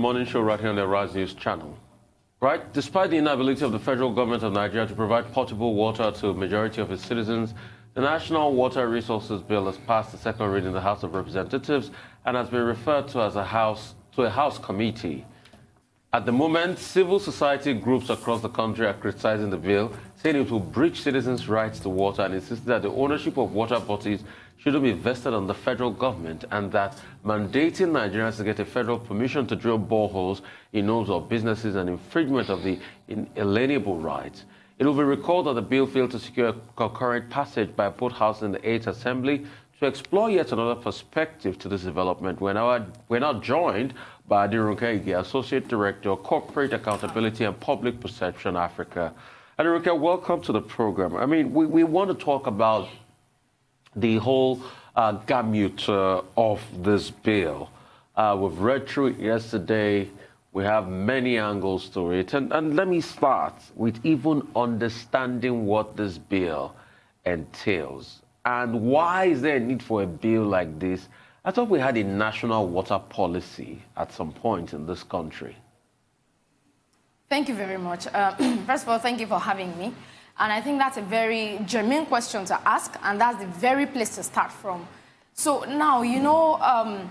morning show right here on the Rise News channel. Right, despite the inability of the federal government of Nigeria to provide potable water to a majority of its citizens, the National Water Resources Bill has passed the second reading in the House of Representatives and has been referred to as a House committee. At the moment, civil society groups across the country are criticizing the bill, saying it will breach citizens' rights to water and insisting that the ownership of water bodies shouldn't be vested on the federal government and that mandating Nigerians to get a federal permission to drill boreholes in homes of businesses and infringement of the inalienable rights. It will be recalled that the bill failed to secure concurrent passage by both houses in the 8th Assembly. To explore yet another perspective to this development, we're now joined by Aderonke Ige, Associate Director, Corporate Accountability and Public Perception Africa. Aderonke, welcome to the program. I mean, we want to talk about the whole gamut of this bill. We've read through it yesterday. We have many angles to it. And let me start with even understanding what this bill entails. And why is there a need for a bill like this? I thought we had a national water policy at some point in this country. Thank you very much. First of all, thank you for having me. And I think that's a very germane question to ask, and that's the very place to start from. So now, you know,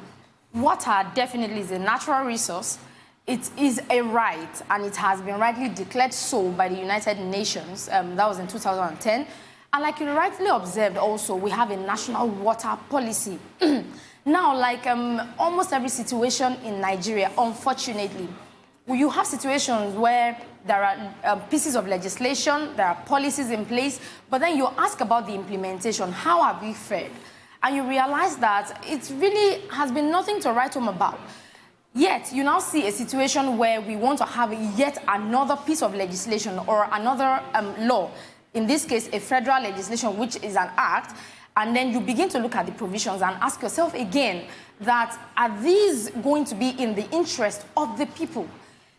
water definitely is a natural resource. It is a right, and it has been rightly declared so by the United Nations. That was in 2010. And like you rightly observed also, we have a national water policy. Now, like almost every situation in Nigeria, unfortunately, you have situations where there are pieces of legislation, there are policies in place, but then you ask about the implementation, how have we fared? And you realize that it really has been nothing to write home about. Yet, you now see a situation where we want to have yet another piece of legislation or another law, in this case, a federal legislation, which is an act, and then you begin to look at the provisions and ask yourself again that are these going to be in the interest of the people?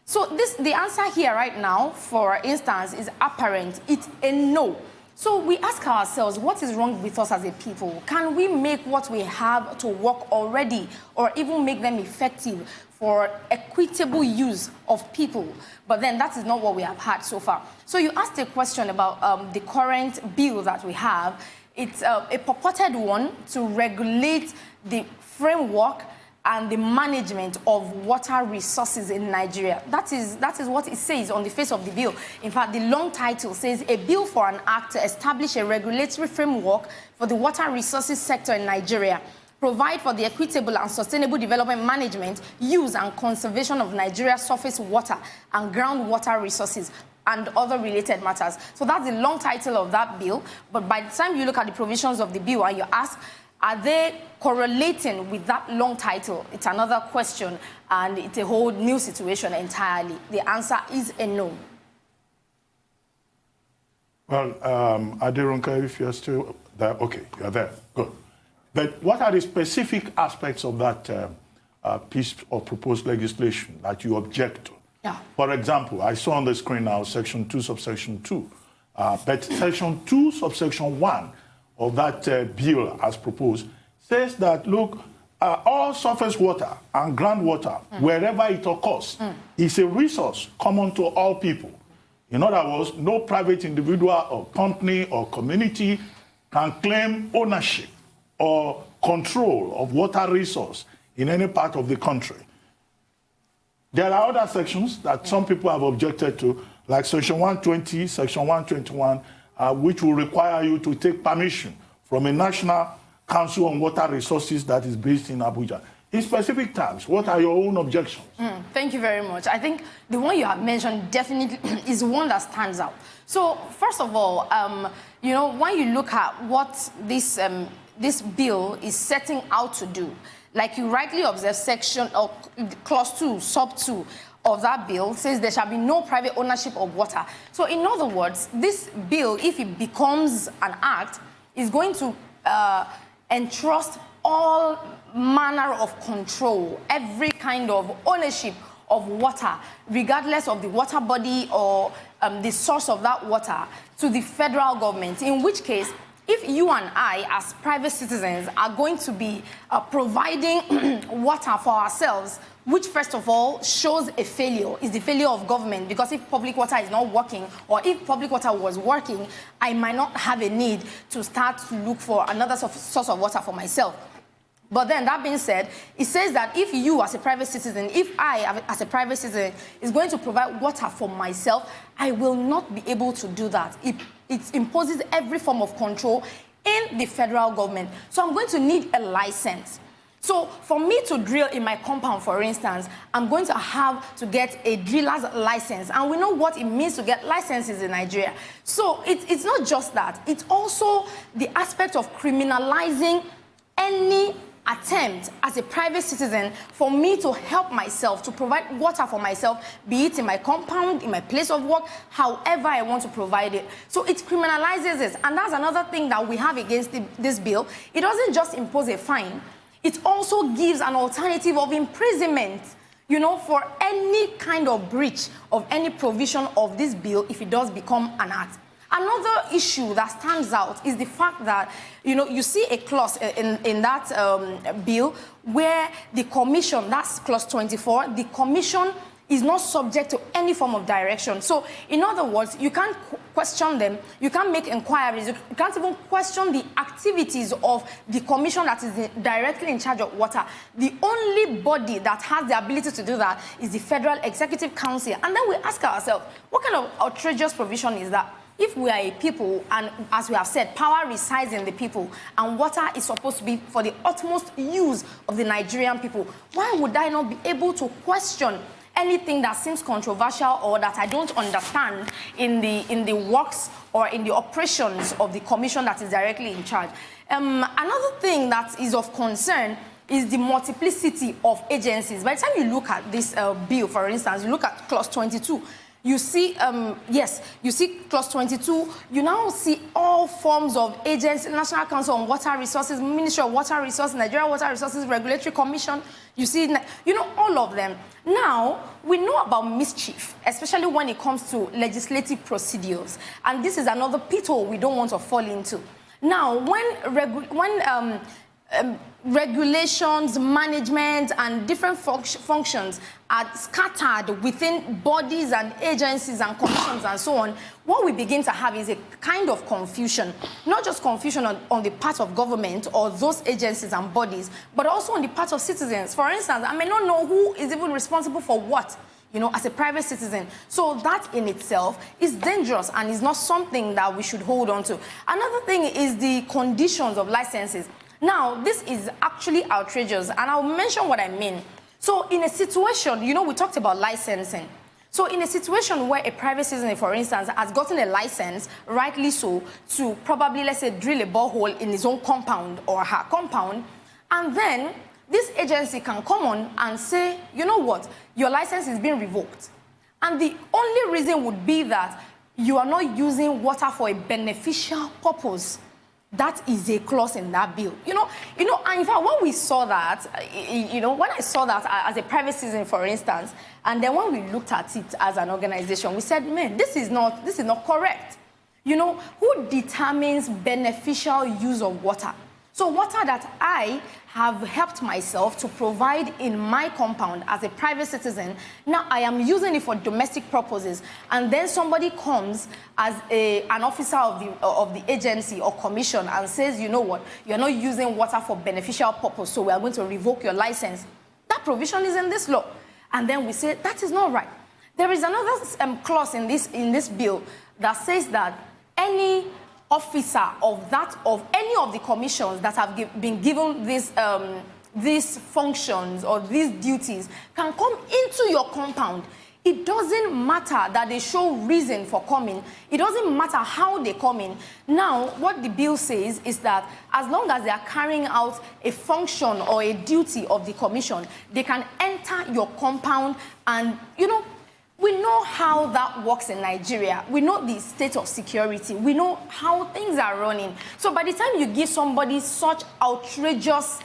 So the answer here right now, for instance, is apparent. It's a no. So we ask ourselves, what is wrong with us as a people? Can we make what we have to work already or even make them effective for equitable use of people? But then that is not what we have had so far. So you asked a question about the current bill that we have. It's a purported one to regulate the framework and the management of water resources in Nigeria. That is what it says on the face of the bill. In fact, the long title says, a bill for an act to establish a regulatory framework for the water resources sector in Nigeria, provide for the equitable and sustainable development management, use and conservation of Nigeria's surface water and groundwater resources, and other related matters. So that's the long title of that bill. But by the time you look at the provisions of the bill and you ask, are they correlating with that long title? It's another question, and it's a whole new situation entirely. The answer is a no. Well, Aderonke, if you're still there, okay, you're there, good. But what are the specific aspects of that piece of proposed legislation that you object to? Yeah. For example, I saw on the screen now Section 2, subsection 2. But Section 2, subsection 1 of that bill as proposed says that, look, all surface water and groundwater, wherever it occurs, is a resource common to all people. In other words, no private individual or company or community can claim ownership or control of water resource in any part of the country. There are other sections that some people have objected to, like Section 120, Section 121, which will require you to take permission from a National Council on Water Resources that is based in Abuja. In specific terms, what are your own objections? Thank you very much. I think the one you have mentioned definitely is one that stands out. So, first of all, you know, when you look at what this bill is setting out to do, like you rightly observed, section or clause 2, sub 2 of that bill says there shall be no private ownership of water. So, in other words, this bill, if it becomes an act, is going to entrust all manner of control, every kind of ownership of water, regardless of the water body or the source of that water, to the federal government, in which case if you and I, as private citizens, are going to be providing water for ourselves, which first of all shows a failure, is the failure of government, because if public water is not working, or if public water was working, I might not have a need to start to look for another source of water for myself. But then, that being said, it says that if you as a private citizen, if I as a private citizen is going to provide water for myself, I will not be able to do that. It imposes every form of control in the federal government. So I'm going to need a license. So for me to drill in my compound, for instance, I'm going to have to get a driller's license. And we know what it means to get licenses in Nigeria. So it's not just that. It's also the aspect of criminalizing any attempt as a private citizen for me to help myself, to provide water for myself, be it in my compound, in my place of work, however I want to provide it. So it criminalizes it. And that's another thing that we have against this bill. It doesn't just impose a fine. It also gives an alternative of imprisonment, you know, for any kind of breach of any provision of this bill if it does become an act. Another issue that stands out is the fact that, you know, you see a clause in that bill where the commission, that's clause 24, the commission is not subject to any form of direction. So, in other words, you can't question them, you can't make inquiries, you can't even question the activities of the commission that is directly in charge of water. The only body that has the ability to do that is the Federal Executive Council. And then we ask ourselves, what kind of outrageous provision is that? If we are a people, and as we have said, power resides in the people, and water is supposed to be for the utmost use of the Nigerian people, why would I not be able to question anything that seems controversial or that I don't understand in the works or in the operations of the commission that is directly in charge? Another thing that is of concern is the multiplicity of agencies. By the time you look at this bill, for instance, you look at clause 22, you see, yes, you see clause 22, you now see all forms of agencies, National Council on Water Resources, Ministry of Water Resources, Nigerian Water Resources Regulatory Commission, you see, you know, all of them. Now, we know about mischief, especially when it comes to legislative procedures. And this is another pitfall we don't want to fall into. Now, when regulations, management, and different functions are scattered within bodies and agencies and commissions and so on, what we begin to have is a kind of confusion. Not just confusion on the part of government or those agencies and bodies, but also on the part of citizens. For instance, I may not know who is even responsible for what, you know, as a private citizen. So that in itself is dangerous and is not something that we should hold on to. Another thing is the conditions of licenses. Now, this is actually outrageous, and I'll mention what I mean. So in a situation, you know, we talked about licensing. So in a situation where a private citizen, for instance, has gotten a license, rightly so, to probably, let's say, drill a borehole in his own compound or her compound, and then this agency can come on and say, you know what, your license is being revoked. And the only reason would be that you are not using water for a beneficial purpose. That is a clause in that bill. You know, and in fact, when we saw that, you know, when I saw that as a private citizen, for instance, and then when we looked at it as an organization, we said, man, this is not correct. You know, who determines beneficial use of water? So water that I have helped myself to provide in my compound as a private citizen, now I am using it for domestic purposes, and then somebody comes as an officer of the agency or commission and says, you know what, you're not using water for beneficial purpose, so we are going to revoke your license. That provision is in this law. And then we say, that is not right. There is another clause in this bill that says that any officer of any of the commissions that have been given these functions or these duties can come into your compound. It doesn't matter that they show reason for coming. It doesn't matter how they come in. Now, what the bill says is that as long as they are carrying out a function or a duty of the commission, they can enter your compound and, you know, we know how that works in Nigeria. We know the state of security. We know how things are running. So by the time you give somebody such outrageous,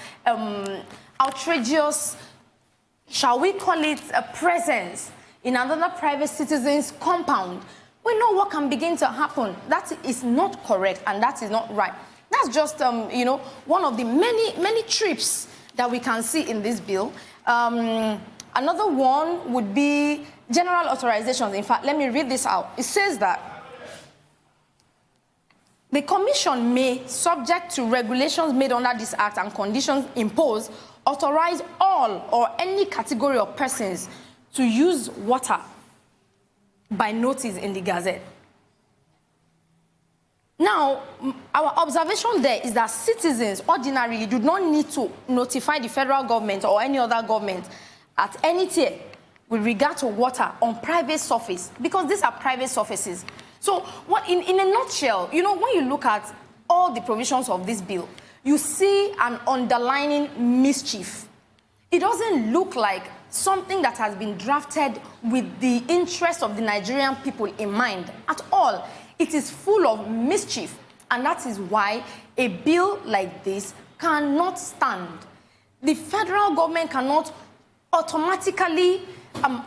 shall we call it, a presence in another private citizen's compound, we know what can begin to happen. That is not correct and that is not right. That's just, you know, one of the many trips that we can see in this bill. Another one would be general authorizations. In fact, let me read this out. It says that the Commission may, subject to regulations made under this Act and conditions imposed, authorize all or any category of persons to use water by notice in the Gazette. Now, our observation there is that citizens ordinarily do not need to notify the federal government or any other government at any tier with regard to water on private surface, because these are private surfaces. So, what, in a nutshell, you know, when you look at all the provisions of this bill, you see an underlying mischief. It doesn't look like something that has been drafted with the interest of the Nigerian people in mind at all. It is full of mischief, and that is why a bill like this cannot stand. The federal government cannot automatically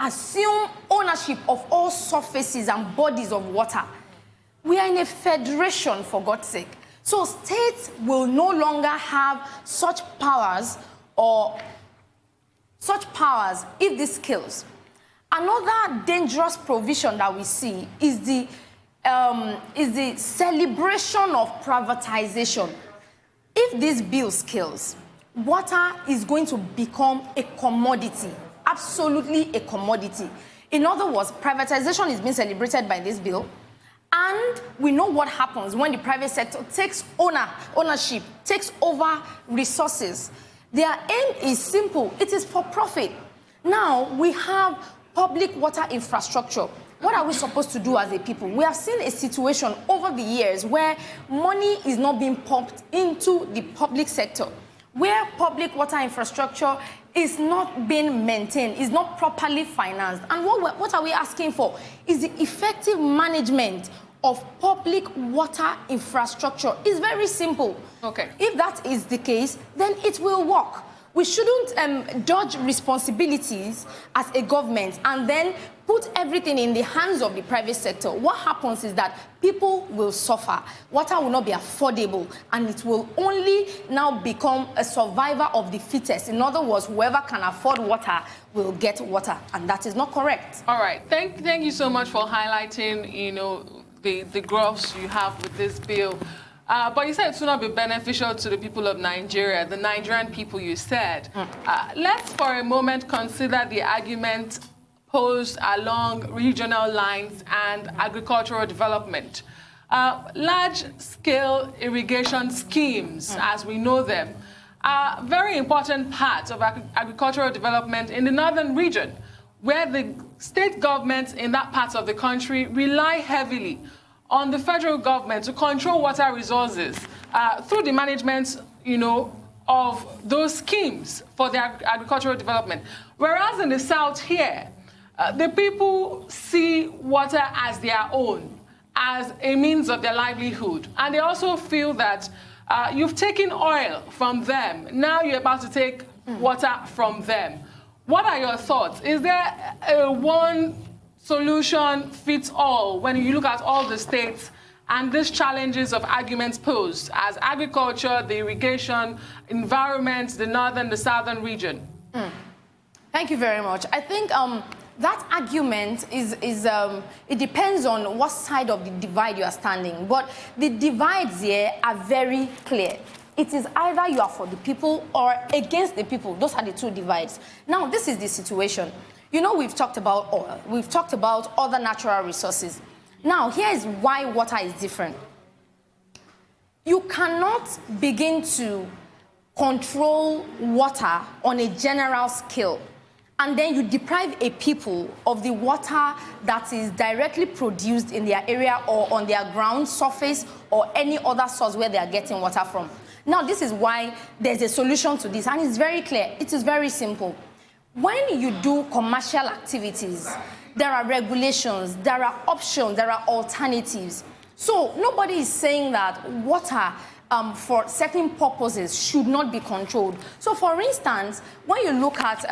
assume ownership of all surfaces and bodies of water. We are in a federation, for God's sake. So states will no longer have such powers if this kills. Another dangerous provision that we see is the celebration of privatization. If this bill kills, water is going to become a commodity, absolutely a commodity. In other words, privatization is being celebrated by this bill, and we know what happens when the private sector takes ownership, takes over resources. Their aim is simple. It is for profit. Now, we have public water infrastructure. What are we supposed to do as a people? We have seen a situation over the years where money is not being pumped into the public sector, where public water infrastructure is not being maintained, is not properly financed. And what are we asking for? Is the effective management of public water infrastructure. It's very simple. Okay. If that is the case, then it will work. We shouldn't dodge responsibilities as a government and then put everything in the hands of the private sector. What happens is that people will suffer. Water will not be affordable, and it will only now become a survivor of the fittest. In other words, whoever can afford water will get water, and that is not correct. All right. Thank you so much for highlighting, you know, the graphs you have with this bill. But you said it will not be beneficial to the people of Nigeria, the Nigerian people, you said. Let's for a moment consider the argument posed along regional lines and agricultural development. Large-scale irrigation schemes, as we know them, are very important parts of agricultural development in the northern region, where the state governments in that part of the country rely heavily on the federal government to control water resources through the management, you know, of those schemes for their agricultural development. Whereas in the south here, the people see water as their own, as a means of their livelihood. And they also feel that you've taken oil from them. Now you're about to take water from them. What are your thoughts? Is there a one solution fits all when you look at all the states and these challenges of arguments posed as agriculture, the irrigation, environment, the northern, the southern region? Thank you very much. I think that argument it depends on what side of the divide you are standing. But the divides here are very clear. It is either you are for the people or against the people. Those are the two divides. Now, this is the situation. You know, we've talked about oil. We've talked about other natural resources. Now, here is why water is different. You cannot begin to control water on a general scale, and then you deprive a people of the water that is directly produced in their area or on their ground surface or any other source where they are getting water from. Now, this is why there's a solution to this, and it's very clear. It is very simple. When you do commercial activities, there are regulations, there are options, there are alternatives. So nobody is saying that water for certain purposes should not be controlled. So for instance, when you look at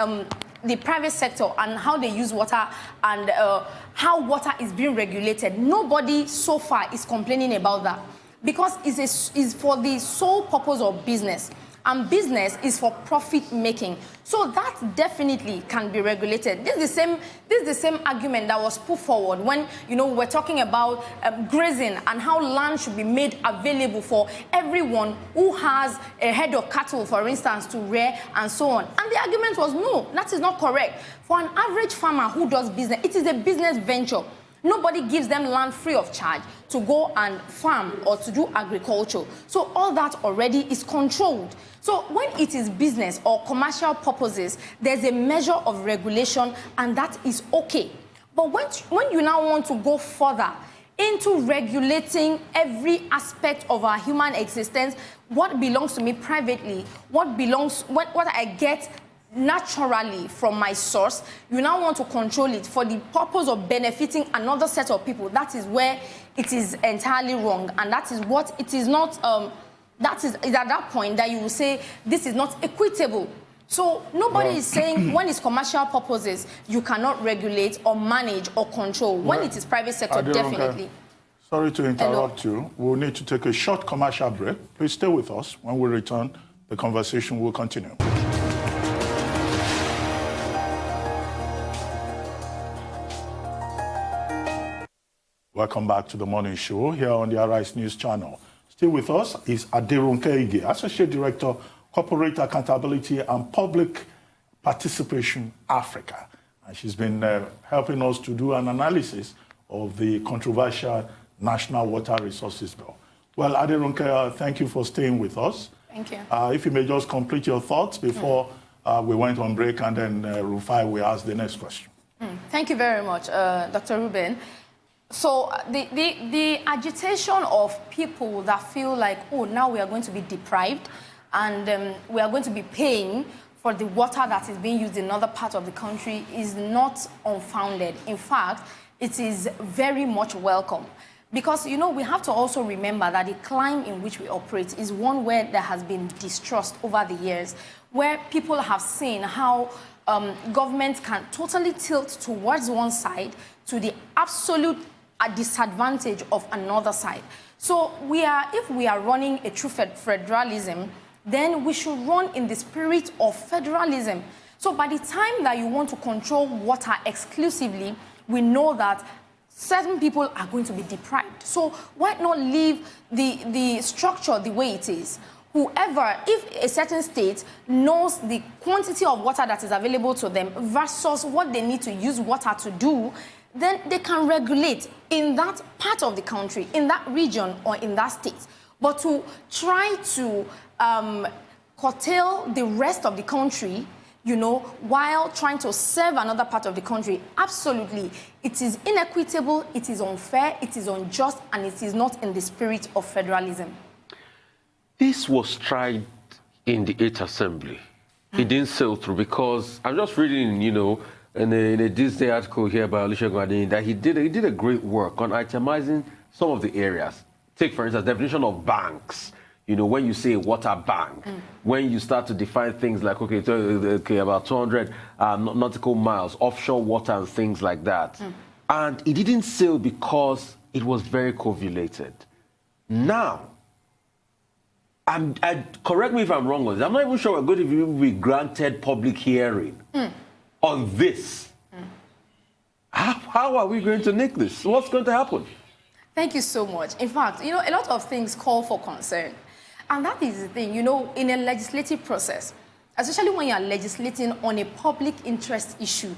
the private sector and how they use water and how water is being regulated, nobody so far is complaining about that. because it's for the sole purpose of business. And business is for profit making. So that definitely can be regulated. This is the same argument that was put forward when, you know, we're talking about grazing and how land should be made available for everyone who has a head of cattle, for instance, to rear and so on. And the argument was, no, that is not correct. For an average farmer who does business, it is a business venture. Nobody gives them land free of charge to go and farm or to do agriculture. So all that already is controlled. So when it is business or commercial purposes, there's a measure of regulation, and that is okay. But when you now want to go further into regulating every aspect of our human existence, what belongs to me privately, what I get naturally from my source, you now want to control it for the purpose of benefiting another set of people. That is where it is entirely wrong, and that is what it is not. That is at that point that you will say this is not equitable. So nobody is saying when it's commercial purposes you cannot regulate or manage or control. When it is private sector, definitely. Sorry to interrupt you. We'll need to take a short commercial break. Please stay with us. When we return, the conversation will continue. Welcome back to the morning show here on the Arise News channel. Still with us is Aderonke Ige, Associate Director, Corporate Accountability and Public Participation Africa. And she's been helping us to do an analysis of the controversial National Water Resources Bill. Well, Aderonke, thank you for staying with us. Thank you. If you may just complete your thoughts before we went on break, and then Rufai will ask the next question. Thank you very much, Dr. Ruben. So the agitation of people that feel like, oh, now we are going to be deprived and we are going to be paying for the water that is being used in another part of the country is not unfounded. In fact, it is very much welcome. Because, you know, we have to also remember that the climate in which we operate is one where there has been distrust over the years, where people have seen how government can totally tilt towards one side to the absolute disadvantage of another side. So if we are running a true federalism, then we should run in the spirit of federalism. So by the time that you want to control water exclusively, we know that certain people are going to be deprived. So why not leave the structure the way it is? Whoever, if a certain state knows the quantity of water that is available to them versus what they need to use water to do, then they can regulate in that part of the country, in that region, or in that state. But to try to curtail the rest of the country, you know, while trying to serve another part of the country, absolutely, it is inequitable, it is unfair, it is unjust, and it is not in the spirit of federalism. This was tried in the 8th Assembly. It didn't sail through because I'm just reading, you know, in a Disney article here by Olusegun Adeniyi that he did a great work on itemizing some of the areas. Take, for instance, definition of banks. You know, when you say water bank, when you start to define things like, okay, about 200 nautical miles, offshore water and things like that. And it didn't sail because it was very covulated. Now, correct me if I'm wrong on this, I'm not even sure we're going to be granted public hearing on this. How are we going to nick this? What's going to happen? Thank you so much. In fact, you know, a lot of things call for concern. And that is the thing, you know, in a legislative process, especially when you are legislating on a public interest issue,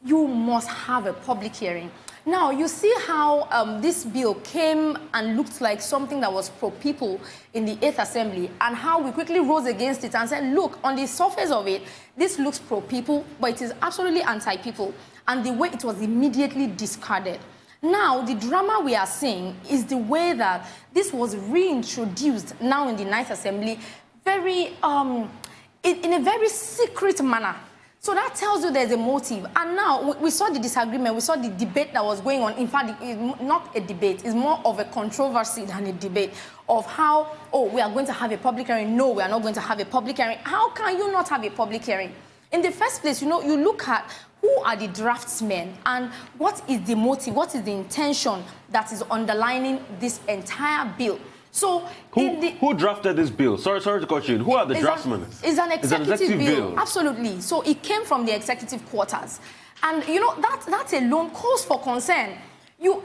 you must have a public hearing. Now, you see how this bill came and looked like something that was pro-people in the 8th Assembly, and how we quickly rose against it and said, look, on the surface of it, this looks pro-people, but it is absolutely anti-people, and the way it was immediately discarded. Now, the drama we are seeing is the way that this was reintroduced now in the 9th Assembly, in a very secret manner. So that tells you there's a motive. And now we saw the disagreement, we saw the debate that was going on. In fact, it's not a debate, it's more of a controversy than a debate of how, oh, we are going to have a public hearing. No, we are not going to have a public hearing. How can you not have a public hearing? In the first place, you know, you look at who are the draftsmen and what is the motive, what is the intention that is underlining this entire bill. So who drafted this bill? Sorry to cut you in. Who are the draftsmen? It's an executive bill. Absolutely. So it came from the executive quarters. And, you know, that alone calls for concern. You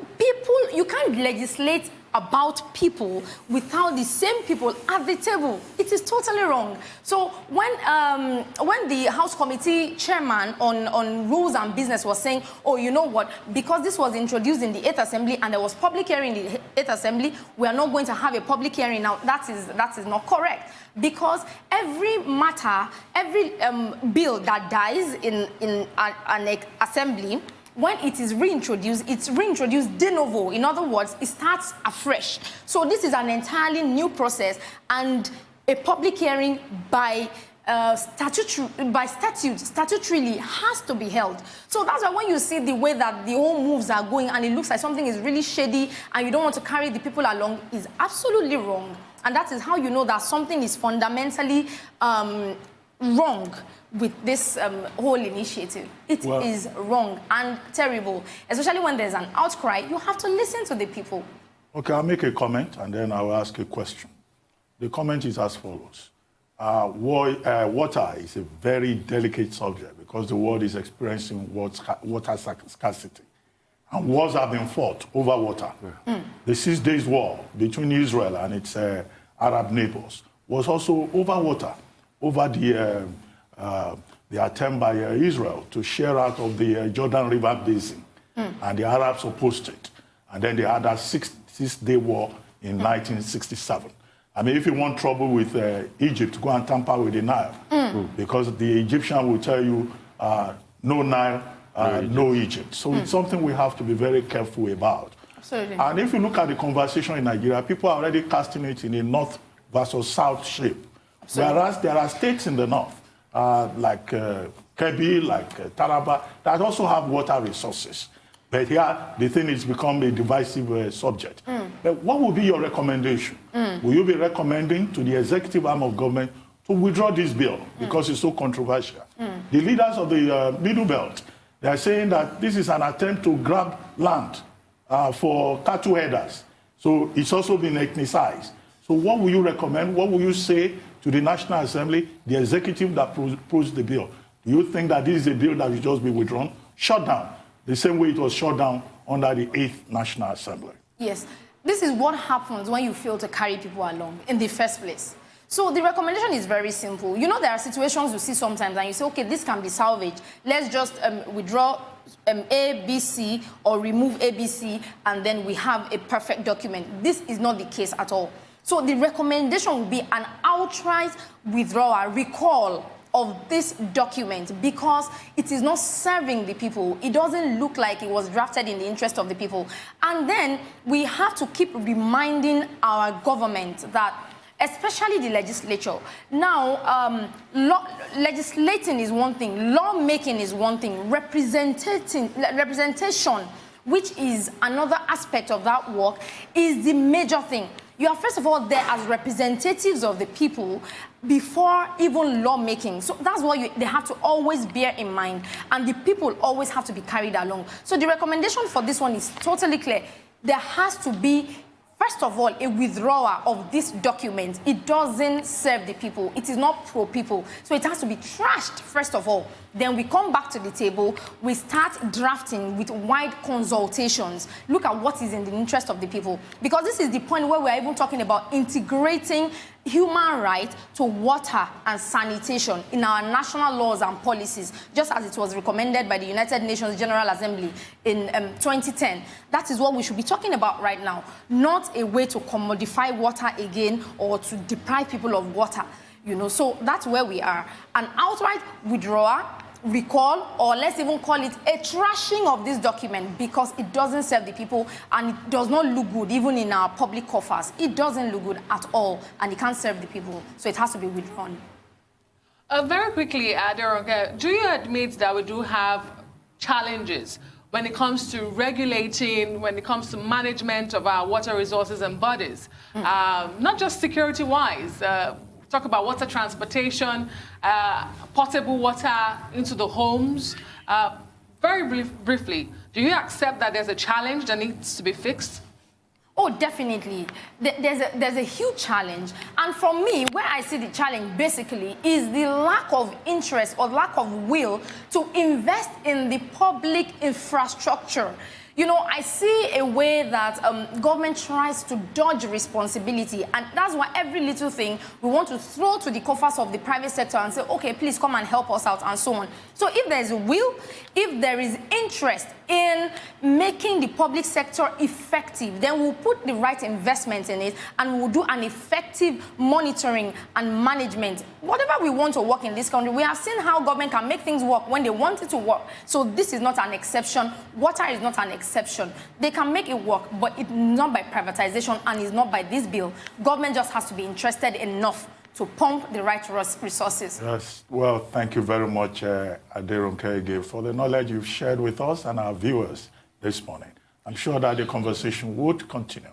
can't legislate about people without the same people at the table. It is totally wrong. So when the House Committee chairman on Rules and Business was saying, oh, you know what, because this was introduced in the 8th Assembly and there was public hearing in the 8th Assembly, we are not going to have a public hearing now. That is not correct. Because every matter, every bill that dies in an assembly, when it is reintroduced, it's reintroduced de novo. In other words, it starts afresh. So this is an entirely new process, and a public hearing by statutorily has to be held. So that's why when you see the way that the whole moves are going and it looks like something is really shady and you don't want to carry the people along, is absolutely wrong. And that is how you know that something is fundamentally wrong with this whole initiative. It is wrong and terrible, especially when there's an outcry. You have to listen to the people. Okay, I'll make a comment and then I'll ask a question. The comment is as follows. Water is a very delicate subject because the world is experiencing water scarcity. And wars have been fought over water. The 6 Days War between Israel and its Arab neighbors was also over water, over the attempt by Israel to share out of the Jordan River Basin. And the Arabs opposed it. And then they had that six-day war in 1967. I mean, if you want trouble with Egypt, go and tamper with the Nile. Because the Egyptian will tell you, no Nile, no Egypt. So it's something we have to be very careful about. Absolutely. And if you look at the conversation in Nigeria, people are already casting it in a north versus south shape. Absolutely. Whereas there are states in the north, like Kebbi, like Taraba, that also have water resources. But here, the thing is become a divisive subject. But what would be your recommendation? Will you be recommending to the executive arm of government to withdraw this bill because it's so controversial? The leaders of the Middle Belt, they are saying that this is an attempt to grab land for cattle headers. So it's also been ethnicized. So what will you recommend? What will you say to the National Assembly, the executive that proposed the bill? Do you think that this is a bill that will just be withdrawn, shut down, the same way it was shut down under the 8th National Assembly? Yes. This is what happens when you fail to carry people along in the first place. So the recommendation is very simple. You know, there are situations you see sometimes and you say, okay, this can be salvaged. Let's just withdraw A, B, C, or remove A, B, C, and then we have a perfect document. This is not the case at all. So the recommendation will be an outright withdrawal, recall of this document because it is not serving the people. It doesn't look like it was drafted in the interest of the people. And then we have to keep reminding our government that, especially the legislature, now legislating is one thing, lawmaking is one thing, representation, which is another aspect of that work, is the major thing. You are, first of all, there as representatives of the people before even lawmaking. So that's what they have to always bear in mind. And the people always have to be carried along. So the recommendation for this one is totally clear. There has to be, first of all, a withdrawal of this document. It doesn't serve the people. It is not pro-people. So it has to be trashed, first of all. Then we come back to the table. We start drafting with wide consultations. Look at what is in the interest of the people. Because this is the point where we're even talking about integrating human right to water and sanitation in our national laws and policies, just as it was recommended by the United Nations General Assembly in 2010. That is what we should be talking about right now, not a way to commodify water again or to deprive people of water. You know, so that's where we are. An outright withdrawal, recall, or let's even call it a trashing of this document because it doesn't serve the people and it does not look good even in our public coffers. It doesn't look good at all and it can't serve the people. So it has to be withdrawn. Very quickly, Aderonke, do you admit that we do have challenges when it comes to regulating, when it comes to management of our water resources and bodies? Not just security-wise, talk about water transportation, potable water into the homes. Very briefly, do you accept that there's a challenge that needs to be fixed? Oh, definitely. There's a huge challenge. And for me, where I see the challenge basically is the lack of interest or lack of will to invest in the public infrastructure. You know, I see a way that government tries to dodge responsibility, and that's why every little thing we want to throw to the coffers of the private sector and say, okay, please come and help us out, and so on. So if there is a will, if there is interest in making the public sector effective, then we'll put the right investment in it, and we'll do an effective monitoring and management. Whatever we want to work in this country, we have seen how government can make things work when they want it to work. So this is not an exception. Water is not an exception. They can make it work, but it's not by privatization and it's not by this bill. Government just has to be interested enough to pump the right resources. Yes, well, thank you very much, Aderonke Ige, for the knowledge you've shared with us and our viewers this morning. I'm sure that the conversation would continue.